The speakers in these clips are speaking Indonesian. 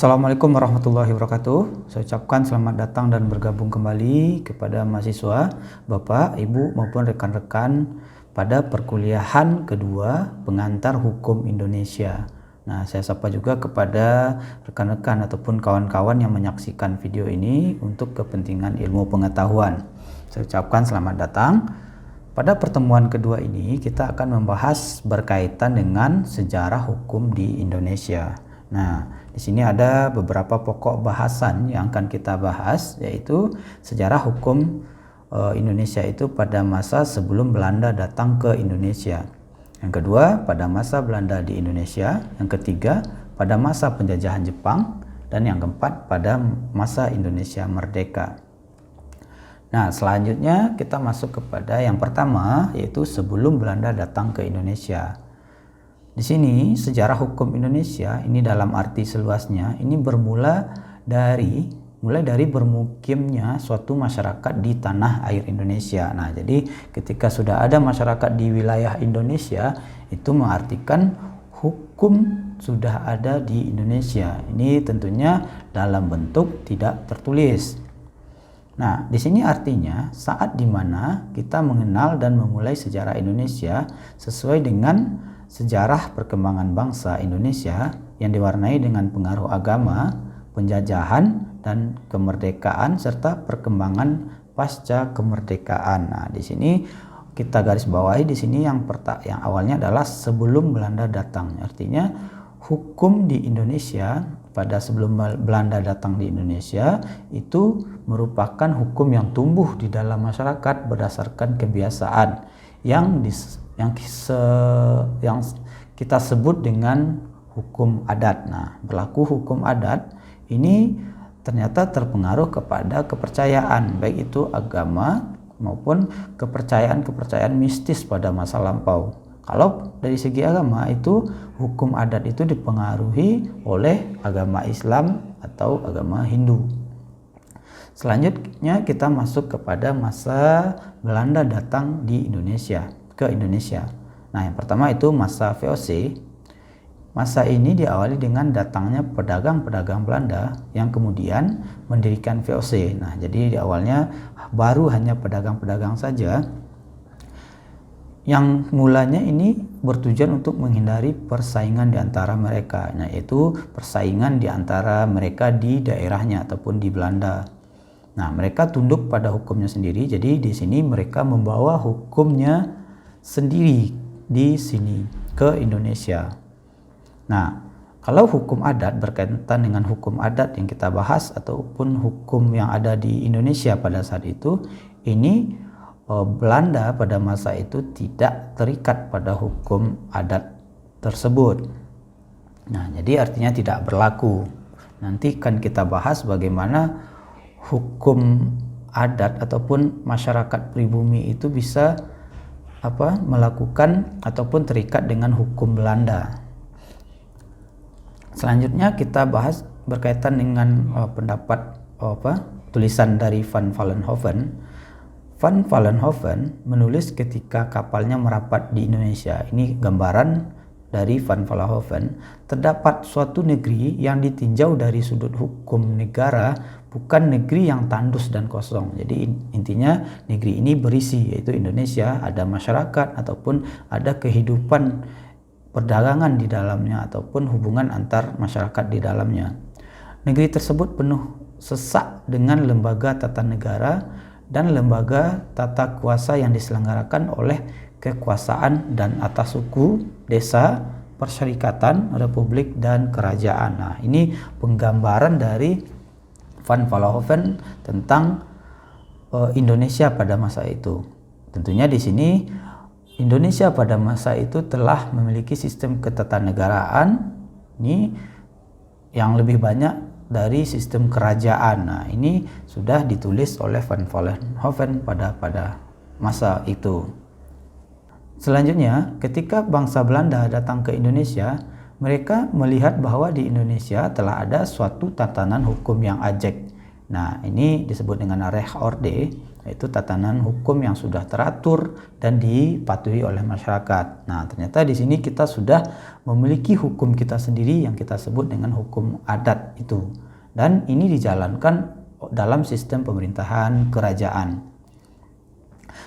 Assalamualaikum warahmatullahi wabarakatuh. Saya ucapkan selamat datang dan bergabung kembali kepada mahasiswa, Bapak, Ibu maupun rekan-rekan pada perkuliahan kedua pengantar hukum Indonesia. Nah, saya sapa juga kepada rekan-rekan ataupun kawan-kawan yang menyaksikan video ini untuk kepentingan ilmu pengetahuan. Saya ucapkan selamat datang. Pada pertemuan kedua ini kita akan membahas berkaitan dengan sejarah hukum di Indonesia. Nah, di sini ada beberapa pokok bahasan yang akan kita bahas, yaitu sejarah hukum Indonesia itu pada masa sebelum Belanda datang ke Indonesia. Yang kedua, pada masa Belanda di Indonesia. Yang ketiga, pada masa penjajahan Jepang. Dan yang keempat, pada masa Indonesia merdeka. Nah, selanjutnya kita masuk kepada yang pertama, yaitu sebelum Belanda datang ke Indonesia. Di sini sejarah hukum Indonesia ini dalam arti seluasnya ini mulai dari bermukimnya suatu masyarakat di tanah air Indonesia. Nah, jadi ketika sudah ada masyarakat di wilayah Indonesia, itu mengartikan hukum sudah ada di Indonesia. Ini tentunya dalam bentuk tidak tertulis. Nah, di sini artinya saat dimana kita mengenal dan memulai sejarah Indonesia sesuai dengan sejarah perkembangan bangsa Indonesia yang diwarnai dengan pengaruh agama, penjajahan, dan kemerdekaan serta perkembangan pasca kemerdekaan. Nah, di sini kita garis bawahi di sini yang awalnya adalah sebelum Belanda datang. Artinya hukum di Indonesia pada sebelum Belanda datang di Indonesia itu merupakan hukum yang tumbuh di dalam masyarakat berdasarkan kebiasaan yang kita sebut dengan hukum adat. Nah, berlaku hukum adat ini ternyata terpengaruh kepada kepercayaan, baik itu agama maupun kepercayaan mistis pada masa lampau. Kalau dari segi agama itu hukum adat itu dipengaruhi oleh agama Islam atau agama Hindu. Selanjutnya kita masuk kepada masa Belanda datang ke Indonesia. Nah, yang pertama itu masa VOC. Masa ini diawali dengan datangnya pedagang-pedagang Belanda yang kemudian mendirikan VOC. Nah, jadi di awalnya baru hanya pedagang-pedagang saja. Yang mulanya ini bertujuan untuk menghindari persaingan di antara mereka, nah, yaitu persaingan di antara mereka di daerahnya ataupun di Belanda. Nah, mereka tunduk pada hukumnya sendiri, jadi di sini mereka membawa hukumnya sendiri di sini ke Indonesia. Nah, kalau hukum adat berkaitan dengan hukum adat yang kita bahas ataupun hukum yang ada di Indonesia pada saat itu, ini Belanda pada masa itu tidak terikat pada hukum adat tersebut. Nah, jadi artinya tidak berlaku. Nanti kan kita bahas bagaimana hukum adat ataupun masyarakat pribumi itu bisa melakukan ataupun terikat dengan hukum Belanda. Selanjutnya kita bahas berkaitan dengan pendapat tulisan dari Van Vollenhoven. Van Vollenhoven menulis ketika kapalnya merapat di Indonesia. Ini gambaran dari Van Vollenhoven. Terdapat suatu negeri yang ditinjau dari sudut hukum negara, bukan negeri yang tandus dan kosong. Jadi intinya negeri ini berisi, yaitu Indonesia, ada masyarakat ataupun ada kehidupan perdagangan di dalamnya ataupun hubungan antar masyarakat di dalamnya. Negeri tersebut penuh sesak dengan lembaga tata negara dan lembaga tata kuasa yang diselenggarakan oleh kekuasaan dan atas suku, desa, persyarikatan, republik, dan kerajaan. Nah, ini penggambaran dari Van Vollenhoven tentang Indonesia pada masa itu. Tentunya di sini Indonesia pada masa itu telah memiliki sistem ketatanegaraan ini yang lebih banyak dari sistem kerajaan. Nah, ini sudah ditulis oleh Van Vollenhoven pada masa itu. Selanjutnya, ketika bangsa Belanda datang ke Indonesia, mereka melihat bahwa di Indonesia telah ada suatu tatanan hukum yang ajek. Nah, ini disebut dengan Rechtsorde yaitu tatanan hukum yang sudah teratur dan dipatuhi oleh masyarakat. Nah, ternyata di sini kita sudah memiliki hukum kita sendiri yang kita sebut dengan hukum adat itu. Dan ini dijalankan dalam sistem pemerintahan kerajaan.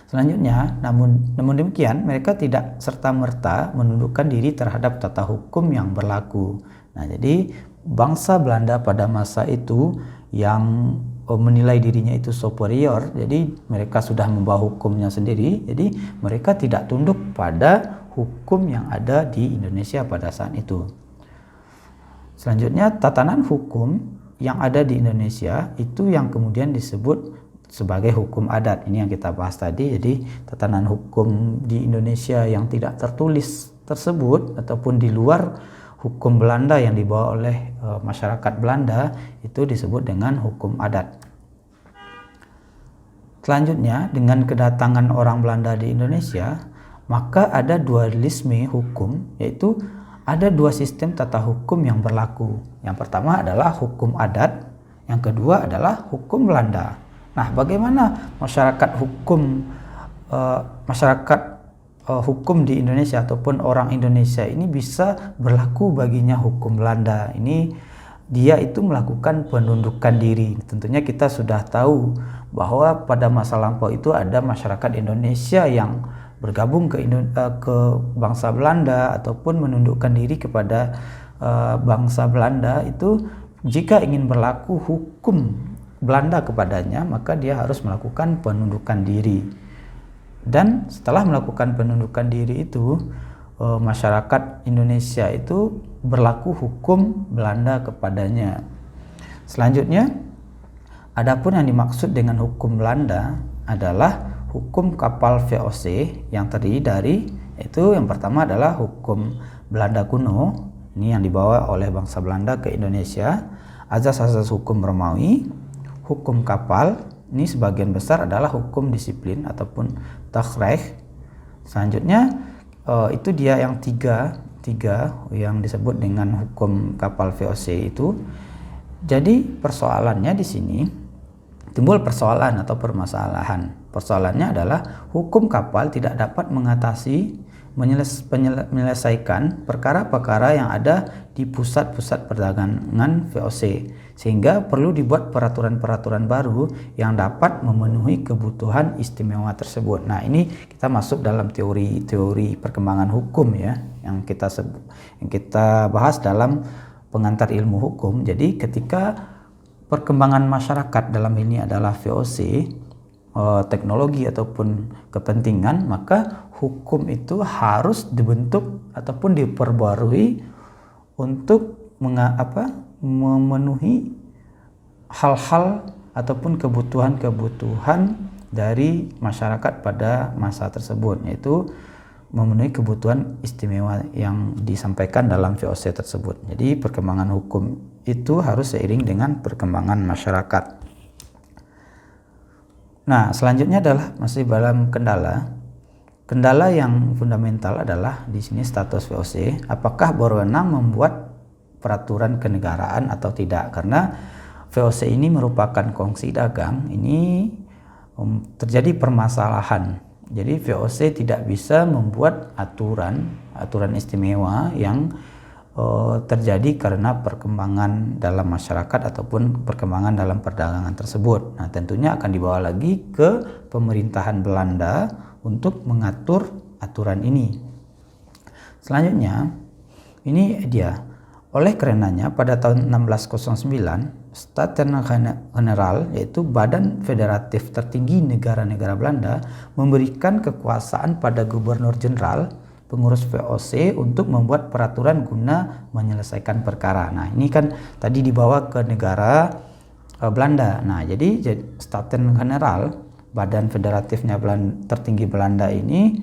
Selanjutnya, namun demikian mereka tidak serta-merta menundukkan diri terhadap tata hukum yang berlaku. Nah, jadi bangsa Belanda pada masa itu yang menilai dirinya itu superior, jadi mereka sudah membawa hukumnya sendiri, jadi mereka tidak tunduk pada hukum yang ada di Indonesia pada saat itu. Selanjutnya, tatanan hukum yang ada di Indonesia itu yang kemudian disebut sebagai hukum adat. Ini yang kita bahas tadi. Jadi tatanan hukum di Indonesia yang tidak tertulis tersebut ataupun di luar hukum Belanda yang dibawa oleh masyarakat Belanda itu disebut dengan hukum adat. Selanjutnya, dengan kedatangan orang Belanda di Indonesia, maka ada dualisme hukum, yaitu ada dua sistem tata hukum yang berlaku. Yang pertama adalah hukum adat, yang kedua adalah hukum Belanda. Nah, bagaimana masyarakat hukum di Indonesia ataupun orang Indonesia ini bisa berlaku baginya hukum Belanda? Ini dia itu melakukan penundukan diri. Tentunya kita sudah tahu bahwa pada masa lampau itu ada masyarakat Indonesia yang bergabung ke bangsa Belanda ataupun menundukkan diri kepada bangsa Belanda itu. Jika ingin berlaku hukum Belanda kepadanya, maka dia harus melakukan penundukan diri. Dan setelah melakukan penundukan diri itu, masyarakat Indonesia itu berlaku hukum Belanda kepadanya. Selanjutnya, adapun yang dimaksud dengan hukum Belanda adalah hukum kapal VOC yang terdiri dari, yaitu yang pertama adalah hukum Belanda kuno, ini yang dibawa oleh bangsa Belanda ke Indonesia, azas-azas hukum Romawi, hukum kapal, ini sebagian besar adalah hukum disiplin ataupun Tagsrecht. Selanjutnya itu dia yang tiga yang disebut dengan hukum kapal VOC itu. Jadi persoalannya di sini timbul persoalan atau permasalahan. Persoalannya adalah hukum kapal tidak dapat mengatasi menyelesaikan perkara-perkara yang ada di pusat-pusat perdagangan VOC, sehingga perlu dibuat peraturan-peraturan baru yang dapat memenuhi kebutuhan istimewa tersebut. Nah, ini kita masuk dalam teori perkembangan hukum ya, yang kita bahas dalam pengantar ilmu hukum. Jadi ketika perkembangan masyarakat dalam ini adalah VOC, teknologi ataupun kepentingan, maka hukum itu harus dibentuk ataupun diperbarui untuk memenuhi hal-hal ataupun kebutuhan-kebutuhan dari masyarakat pada masa tersebut, yaitu memenuhi kebutuhan istimewa yang disampaikan dalam VOC tersebut. Jadi perkembangan hukum itu harus seiring dengan perkembangan masyarakat. Nah, selanjutnya adalah masih dalam kendala. Kendala yang fundamental adalah di sini status VOC, apakah berwenang membuat peraturan kenegaraan atau tidak? Karena VOC ini merupakan kongsi dagang, ini terjadi permasalahan. Jadi VOC tidak bisa membuat aturan istimewa yang terjadi karena perkembangan dalam masyarakat ataupun perkembangan dalam perdagangan tersebut. Nah, tentunya akan dibawa lagi ke pemerintahan Belanda untuk mengatur aturan ini. Selanjutnya, ini dia. Oleh karenanya, pada tahun 1609, Staten General, yaitu Badan Federatif tertinggi negara-negara Belanda, memberikan kekuasaan pada Gubernur Jenderal pengurus VOC untuk membuat peraturan guna menyelesaikan perkara. Nah, ini kan tadi dibawa ke negara Belanda. Nah, jadi Staten General, Badan Federatifnya tertinggi Belanda ini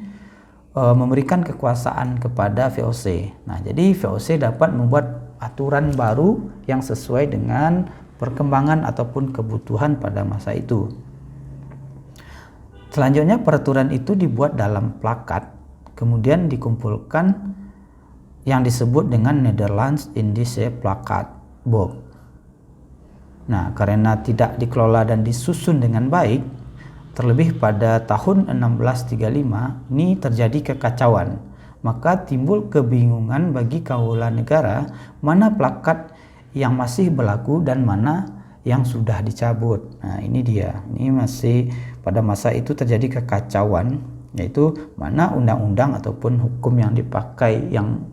memberikan kekuasaan kepada VOC. Nah, jadi VOC dapat membuat aturan baru yang sesuai dengan perkembangan ataupun kebutuhan pada masa itu. Selanjutnya, peraturan itu dibuat dalam plakat, kemudian dikumpulkan yang disebut dengan Netherlands Indische Plakatboek. Nah, karena tidak dikelola dan disusun dengan baik, Terlebih pada tahun 1635 ini terjadi kekacauan, maka timbul kebingungan bagi kaula negara mana plakat yang masih berlaku dan mana yang sudah dicabut. Nah ini dia, ini masih pada masa itu terjadi kekacauan, yaitu mana undang-undang ataupun hukum yang dipakai, yang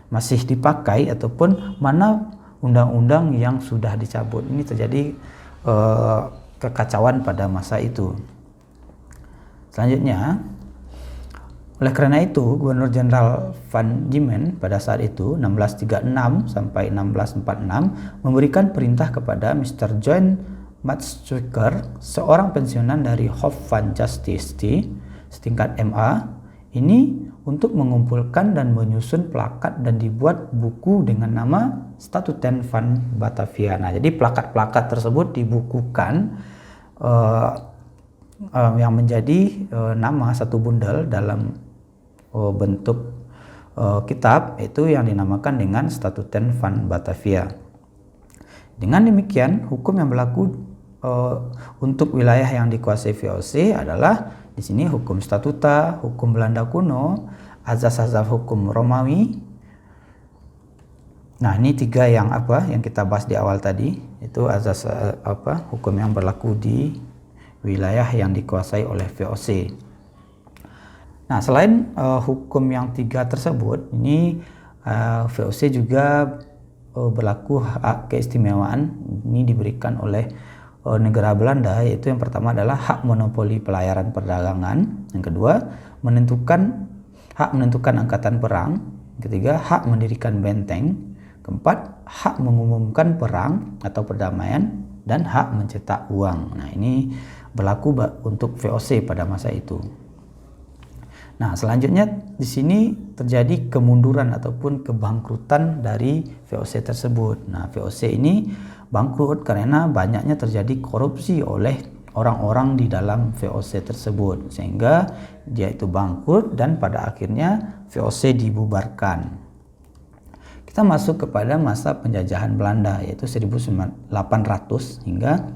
masih dipakai, ataupun mana undang-undang yang sudah dicabut. Ini terjadi kekacauan pada masa itu. Selanjutnya, oleh karena itu Gubernur Jenderal Van Diemen pada saat itu 1636 sampai 1646 memberikan perintah kepada Mr. John Matsuyker, seorang pensiunan dari Hof van Justice setingkat MA, ini untuk mengumpulkan dan menyusun plakat dan dibuat buku dengan nama Statuten van Batavia. Nah, jadi plakat-plakat tersebut dibukukan yang menjadi nama satu bundel dalam bentuk kitab, itu yang dinamakan dengan Statuten van Batavia. Dengan demikian, hukum yang berlaku untuk wilayah yang dikuasai VOC adalah di sini hukum statuta, hukum Belanda kuno, azas-azas hukum Romawi. Nah, ini tiga yang kita bahas di awal tadi, itu azas hukum yang berlaku di wilayah yang dikuasai oleh VOC. Nah, selain hukum yang tiga tersebut, ini VOC juga berlaku hak keistimewaan. Ini diberikan oleh negara Belanda, yaitu yang pertama adalah hak monopoli pelayaran perdagangan, yang kedua hak menentukan angkatan perang, yang ketiga hak mendirikan benteng, keempat hak mengumumkan perang atau perdamaian, dan hak mencetak uang. Nah, ini berlaku untuk VOC pada masa itu. Nah, selanjutnya di sini terjadi kemunduran ataupun kebangkrutan dari VOC tersebut. Nah, VOC ini bangkrut karena banyaknya terjadi korupsi oleh orang-orang di dalam VOC tersebut, sehingga dia itu bangkrut dan pada akhirnya VOC dibubarkan. Kita masuk kepada masa penjajahan Belanda, yaitu 1800 hingga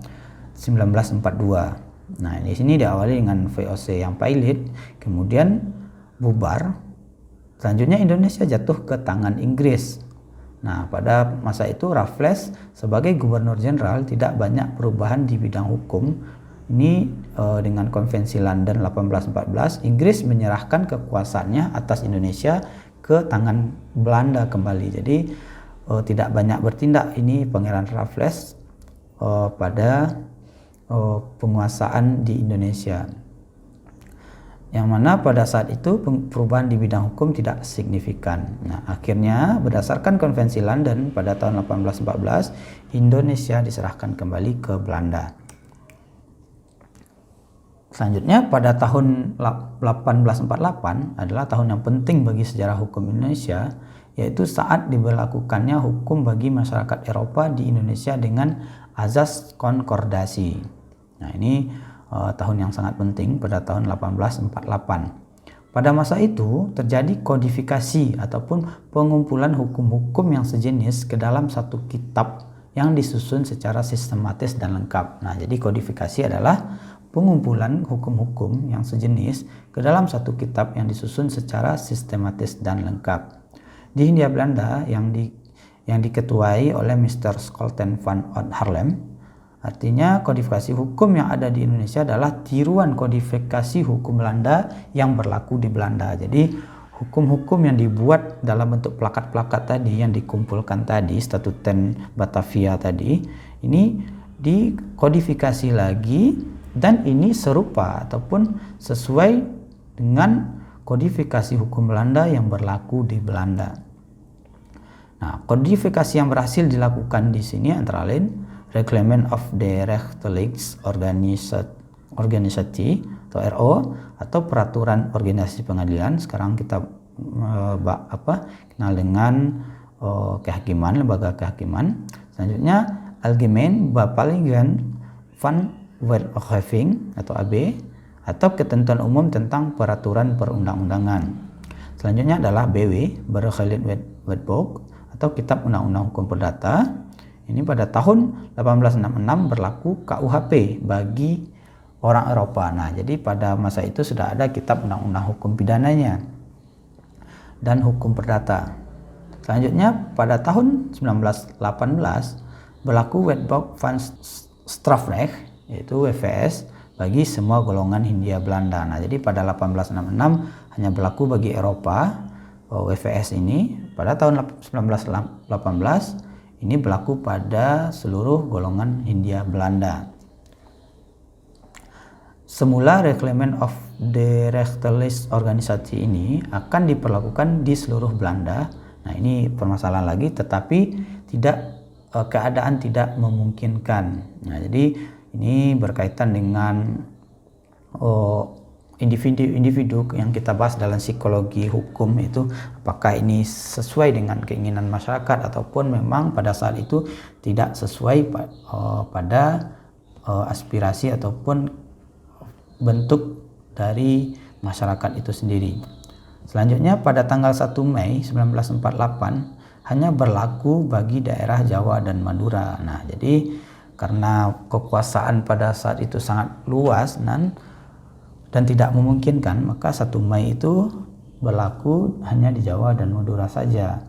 1942. Nah, di sini diawali dengan VOC yang pailit, kemudian bubar. Selanjutnya Indonesia jatuh ke tangan Inggris. Nah, pada masa itu Raffles sebagai Gubernur Jenderal tidak banyak perubahan di bidang hukum. Ini dengan Konvensi London 1814, Inggris menyerahkan kekuasaannya atas Indonesia ke tangan Belanda kembali. Jadi tidak banyak bertindak ini Pangeran Raffles pada penguasaan di Indonesia, yang mana pada saat itu perubahan di bidang hukum tidak signifikan. Nah, akhirnya berdasarkan Konvensi London pada tahun 1814, Indonesia diserahkan kembali ke Belanda. Selanjutnya pada tahun 1848 adalah tahun yang penting bagi sejarah hukum Indonesia, yaitu saat diberlakukannya hukum bagi masyarakat Eropa di Indonesia dengan azas konkordasi. Nah, ini tahun yang sangat penting pada tahun 1848. Pada masa itu terjadi kodifikasi ataupun pengumpulan hukum-hukum yang sejenis ke dalam satu kitab yang disusun secara sistematis dan lengkap. Nah, jadi kodifikasi adalah pengumpulan hukum-hukum yang sejenis ke dalam satu kitab yang disusun secara sistematis dan lengkap. Di Hindia Belanda yang diketuai oleh Mr. Scholten van Haarlem, artinya kodifikasi hukum yang ada di Indonesia adalah tiruan kodifikasi hukum Belanda yang berlaku di Belanda. Jadi hukum-hukum yang dibuat dalam bentuk plakat-plakat tadi yang dikumpulkan tadi, Statuten Batavia tadi, ini dikodifikasi lagi dan ini serupa ataupun sesuai dengan kodifikasi hukum Belanda yang berlaku di Belanda. Nah, kodifikasi yang berhasil dilakukan di sini antara lain Reglement of the Rechtelijke Organisatie atau RO, atau peraturan organisasi pengadilan. Sekarang kita kenal dengan kehakiman, lembaga kehakiman. Selanjutnya Algemeen Bepalingen van Wetgeving atau AB, atau ketentuan umum tentang peraturan perundang-undangan. Selanjutnya adalah BW Burgerlijk Wetboek atau Kitab Undang-Undang Hukum Perdata. Ini pada tahun 1866 berlaku KUHP bagi orang Eropa. Nah, jadi pada masa itu sudah ada kitab undang-undang hukum pidananya dan hukum perdata. Selanjutnya pada tahun 1918 berlaku Wetboek van Strafrecht, yaitu WVS, bagi semua golongan Hindia Belanda. Nah, jadi pada 1866 hanya berlaku bagi Eropa WVS ini. Pada tahun 1918 ini berlaku pada seluruh golongan Hindia Belanda. Semula Reclaimment of the Rechterlijke organisasi ini akan diperlakukan di seluruh Belanda. Nah, ini permasalahan lagi, tetapi keadaan tidak memungkinkan. Nah, jadi ini berkaitan dengan individu yang kita bahas dalam psikologi hukum itu, apakah ini sesuai dengan keinginan masyarakat ataupun memang pada saat itu tidak sesuai pada aspirasi ataupun bentuk dari masyarakat itu sendiri. Selanjutnya pada tanggal 1 Mei 1948 hanya berlaku bagi daerah Jawa dan Madura. Nah, jadi karena kekuasaan pada saat itu sangat luas dan tidak memungkinkan, maka 1 Mei itu berlaku hanya di Jawa dan Madura saja.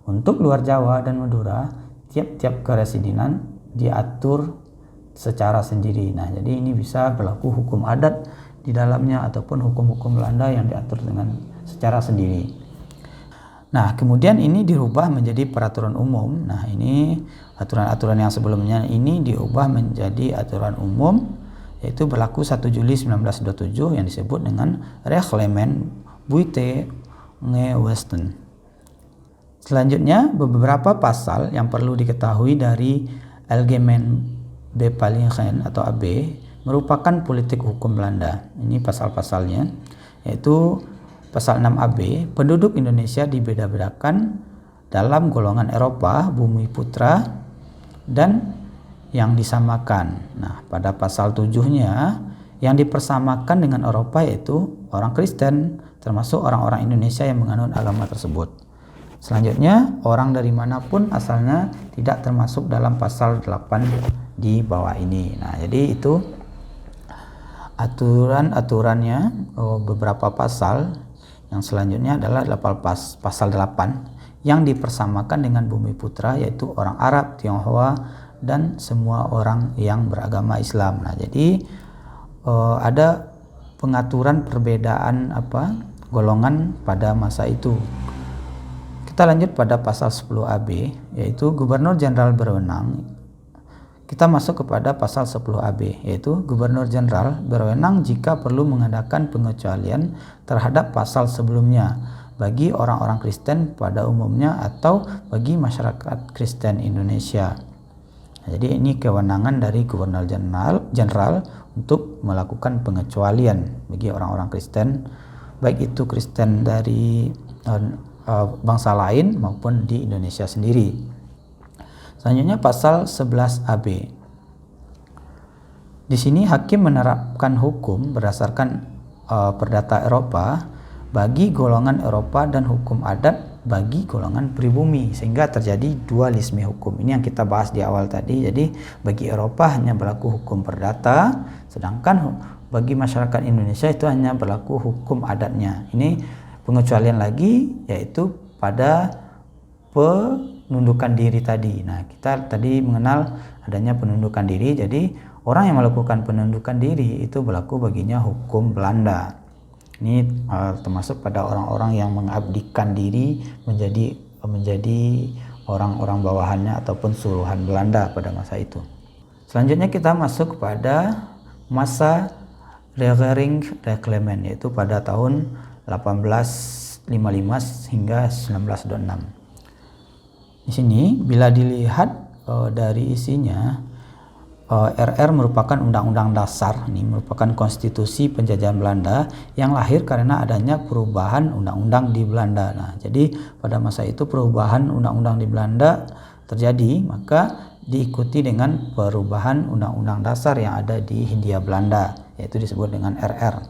Untuk luar Jawa dan Madura, tiap-tiap keresidenan diatur secara sendiri. Nah, jadi ini bisa berlaku hukum adat di dalamnya ataupun hukum-hukum Belanda yang diatur dengan secara sendiri. Nah, kemudian ini dirubah menjadi peraturan umum. Nah, ini aturan-aturan yang sebelumnya ini diubah menjadi aturan umum, yaitu berlaku 1 Juli 1927 yang disebut dengan Reglement Buite Nge-Westen. Selanjutnya, beberapa pasal yang perlu diketahui dari Algemeen Bepalingen atau AB merupakan politik hukum Belanda. Ini pasal-pasalnya, yaitu pasal 6 AB, penduduk Indonesia dibeda-bedakan dalam golongan Eropa, Bumi Putra, dan yang disamakan. Nah, pada pasal 7-nya yang dipersamakan dengan Eropa yaitu orang Kristen, termasuk orang-orang Indonesia yang menganut agama tersebut. Selanjutnya, orang dari manapun asalnya tidak termasuk dalam pasal 8 di bawah ini. Nah, jadi itu aturan-aturannya. Beberapa pasal yang selanjutnya adalah pasal 8 yang dipersamakan dengan Bumi Putra, yaitu orang Arab, Tionghoa, dan semua orang yang beragama Islam. Nah, jadi ada pengaturan perbedaan golongan pada masa itu. Kita lanjut pada pasal 10 AB, yaitu Gubernur Jenderal berwenang. Kita masuk kepada pasal 10 AB, yaitu Gubernur Jenderal berwenang jika perlu mengadakan pengecualian terhadap pasal sebelumnya bagi orang-orang Kristen pada umumnya atau bagi masyarakat Kristen Indonesia. Nah, jadi ini kewenangan dari Gubernur Jenderal untuk melakukan pengecualian bagi orang-orang Kristen, baik itu Kristen dari bangsa lain maupun di Indonesia sendiri. Selanjutnya pasal 11 AB. Di sini hakim menerapkan hukum berdasarkan perdata Eropa bagi golongan Eropa dan hukum adat bagi golongan pribumi, sehingga terjadi dualisme hukum. Ini yang kita bahas di awal tadi. Jadi bagi Eropa hanya berlaku hukum perdata, sedangkan bagi masyarakat Indonesia itu hanya berlaku hukum adatnya. Ini pengecualian lagi, yaitu pada penundukan diri tadi. Nah, kita tadi mengenal adanya penundukan diri, jadi orang yang melakukan penundukan diri itu berlaku baginya hukum Belanda. Ini termasuk pada orang-orang yang mengabdikan diri menjadi orang-orang bawahannya ataupun suruhan Belanda pada masa itu. Selanjutnya kita masuk kepada masa Regering-Reclement, yaitu pada tahun 1855 hingga 1926. Di sini bila dilihat dari isinya, RR merupakan undang-undang dasar, ini merupakan konstitusi penjajahan Belanda yang lahir karena adanya perubahan undang-undang di Belanda. Nah, jadi pada masa itu perubahan undang-undang di Belanda terjadi, maka diikuti dengan perubahan undang-undang dasar yang ada di Hindia Belanda, yaitu disebut dengan RR.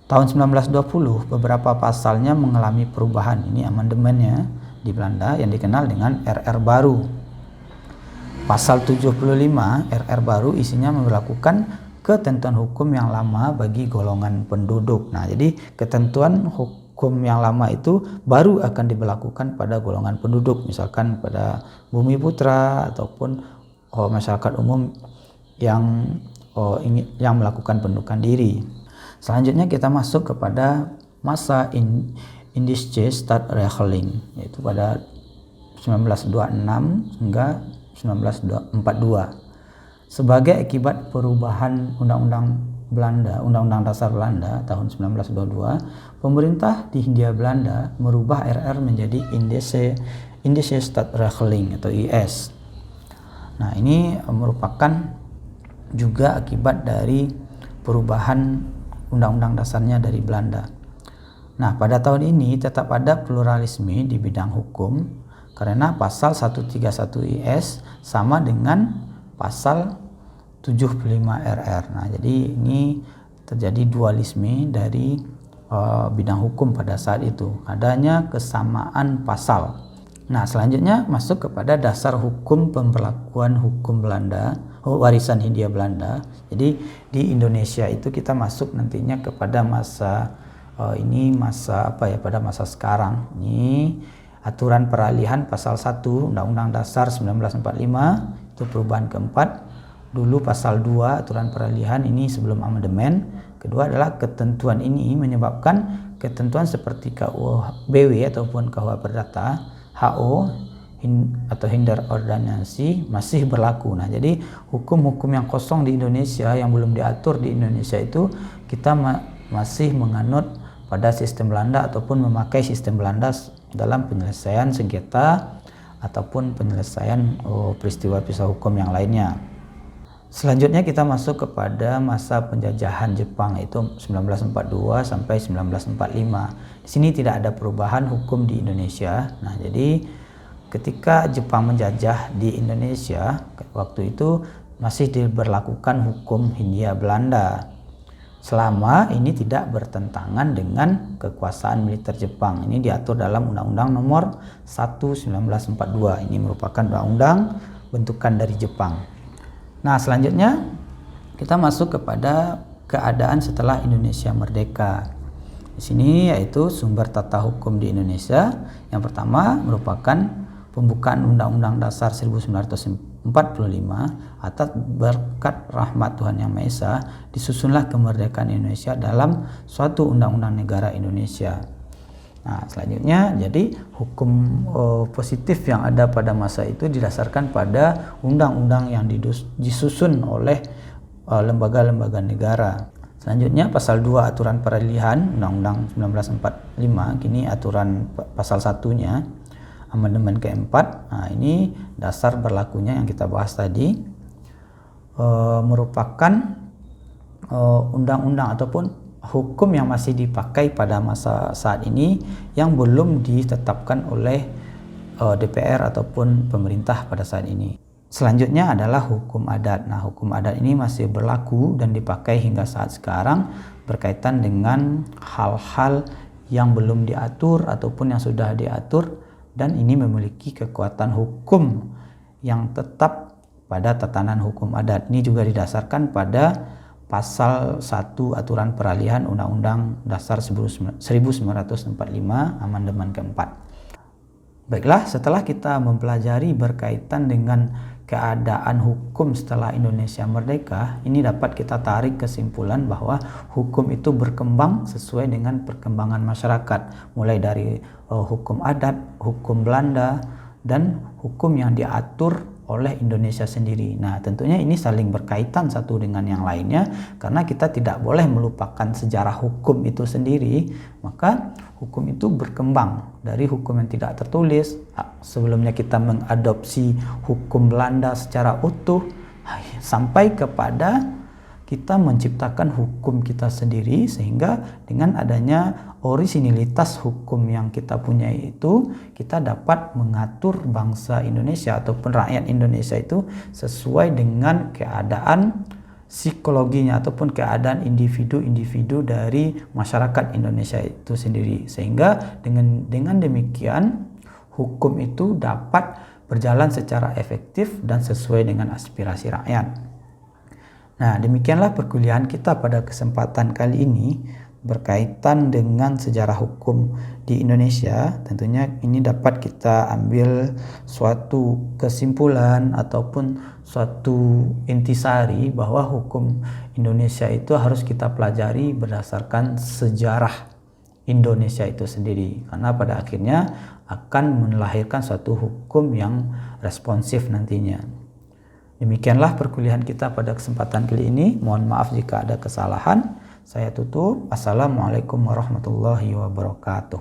Tahun 1920 beberapa pasalnya mengalami perubahan, ini amandemennya di Belanda yang dikenal dengan RR baru. Pasal 75 RR baru isinya memberlakukan ketentuan hukum yang lama bagi golongan penduduk. Nah, jadi ketentuan hukum yang lama itu baru akan diberlakukan pada golongan penduduk, misalkan pada bumi putra ataupun masyarakat umum yang melakukan pendudukan diri. Selanjutnya kita masuk kepada masa Indische Stadtregeling, yaitu pada 1926 hingga 1942. Sebagai akibat perubahan Undang-Undang Dasar Belanda tahun 1922, pemerintah di Hindia Belanda merubah RR menjadi Indische Stadtregeling atau IS. Nah, ini merupakan juga akibat dari perubahan undang-undang dasarnya dari Belanda. Nah, pada tahun ini tetap ada pluralisme di bidang hukum karena pasal 131 IS sama dengan pasal 75 RR. Nah, jadi ini terjadi dualisme dari bidang hukum pada saat itu. Adanya kesamaan pasal. Nah, selanjutnya masuk kepada dasar hukum pemberlakuan hukum Belanda, warisan Hindia Belanda. Jadi di Indonesia itu kita masuk nantinya kepada masa pada masa sekarang. Ini aturan peralihan pasal 1 Undang-Undang Dasar 1945 itu perubahan keempat. Dulu pasal 2 aturan peralihan ini sebelum amandemen. Kedua adalah ketentuan ini menyebabkan ketentuan seperti KUHBW ataupun KUH Perdata, HO atau Hinder Ordonansi masih berlaku. Nah, jadi hukum-hukum yang kosong di Indonesia yang belum diatur di Indonesia itu kita masih menganut pada sistem Belanda ataupun memakai sistem Belanda dalam penyelesaian sengketa ataupun penyelesaian peristiwa hukum yang lainnya. Selanjutnya kita masuk kepada masa penjajahan Jepang, yaitu 1942 sampai 1945. Di sini tidak ada perubahan hukum di Indonesia. Nah, jadi ketika Jepang menjajah di Indonesia, waktu itu masih diberlakukan hukum Hindia Belanda. Selama ini tidak bertentangan dengan kekuasaan militer Jepang. Ini diatur dalam Undang-Undang Nomor 1 1942. Ini merupakan undang-undang bentukan dari Jepang. Nah, selanjutnya kita masuk kepada keadaan setelah Indonesia merdeka. Di sini yaitu sumber tata hukum di Indonesia. Yang pertama merupakan pembukaan Undang-Undang Dasar 1945 atas berkat rahmat Tuhan Yang Maha Esa disusunlah kemerdekaan Indonesia dalam suatu undang-undang negara Indonesia. Nah, selanjutnya jadi hukum positif yang ada pada masa itu didasarkan pada undang-undang yang disusun oleh lembaga-lembaga negara. Selanjutnya pasal 2 aturan peralihan Undang-Undang 1945, kini aturan pasal 1-nya amandemen keempat. Nah, ini dasar berlakunya yang kita bahas tadi merupakan undang-undang ataupun hukum yang masih dipakai pada masa saat ini yang belum ditetapkan oleh DPR ataupun pemerintah pada saat ini. Selanjutnya adalah hukum adat. Nah, hukum adat ini masih berlaku dan dipakai hingga saat sekarang berkaitan dengan hal-hal yang belum diatur ataupun yang sudah diatur, dan ini memiliki kekuatan hukum yang tetap pada tatanan hukum adat. Ini juga didasarkan pada pasal 1 aturan peralihan Undang-Undang Dasar 1945 amandemen keempat. Baiklah, setelah kita mempelajari berkaitan dengan keadaan hukum setelah Indonesia merdeka, ini dapat kita tarik kesimpulan bahwa hukum itu berkembang sesuai dengan perkembangan masyarakat, mulai dari hukum adat, hukum Belanda, dan hukum yang diatur oleh Indonesia sendiri. Nah, tentunya ini saling berkaitan satu dengan yang lainnya, karena kita tidak boleh melupakan sejarah hukum itu sendiri. Maka hukum itu berkembang dari hukum yang tidak tertulis. Sebelumnya kita mengadopsi hukum Belanda secara utuh sampai kepada kita menciptakan hukum kita sendiri, sehingga dengan adanya orisinilitas hukum yang kita punya itu, kita dapat mengatur bangsa Indonesia ataupun rakyat Indonesia itu sesuai dengan keadaan psikologinya ataupun keadaan individu-individu dari masyarakat Indonesia itu sendiri, sehingga dengan demikian hukum itu dapat berjalan secara efektif dan sesuai dengan aspirasi rakyat. Nah, demikianlah perkuliahan kita pada kesempatan kali ini berkaitan dengan sejarah hukum di Indonesia. Tentunya ini dapat kita ambil suatu kesimpulan ataupun suatu intisari bahwa hukum Indonesia itu harus kita pelajari berdasarkan sejarah Indonesia itu sendiri, karena pada akhirnya akan melahirkan suatu hukum yang responsif nantinya. Demikianlah perkuliahan kita pada kesempatan kali ini. Mohon maaf jika ada kesalahan. Saya tutup. Assalamualaikum warahmatullahi wabarakatuh.